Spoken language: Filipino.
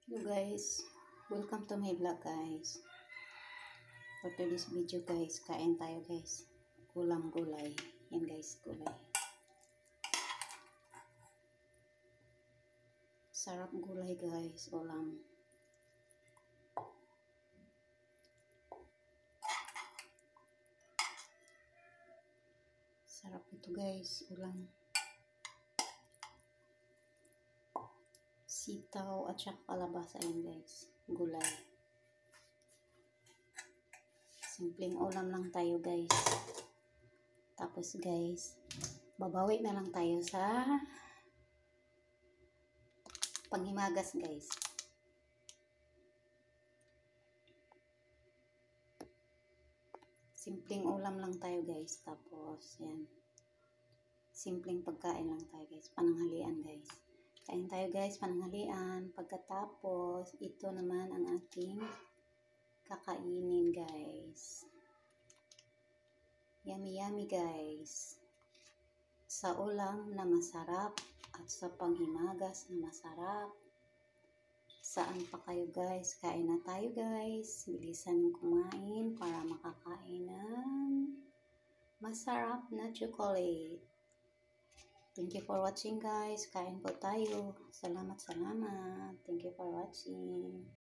Hello guys, welcome to my vlog guys. For today's video guys, kain tayo guys. Ulam gulay. Yan guys, gulay. Sarap gulay guys, ulam. Sarap ito guys, ulam. Sitaw at saka kalabasa yan guys, gulay. Simpleng ulam lang tayo guys. Tapos guys, babawi na lang tayo sa panghimagas guys. Simpleng ulam lang tayo guys. Tapos yan, simpleng pagkain lang tayo guys. Pananghalian guys. Kain tayo guys, pananghalian. Pagkatapos, ito naman ang ating kakainin guys. Yummy yummy guys. Sa ulam na masarap at sa panghimagas na masarap. Saan pa kayo guys? Kain na tayo guys. Bilisan kumain para makakain ng masarap na chocolate. Thank you for watching guys. Kain po tayo. Salamat. Thank you for watching.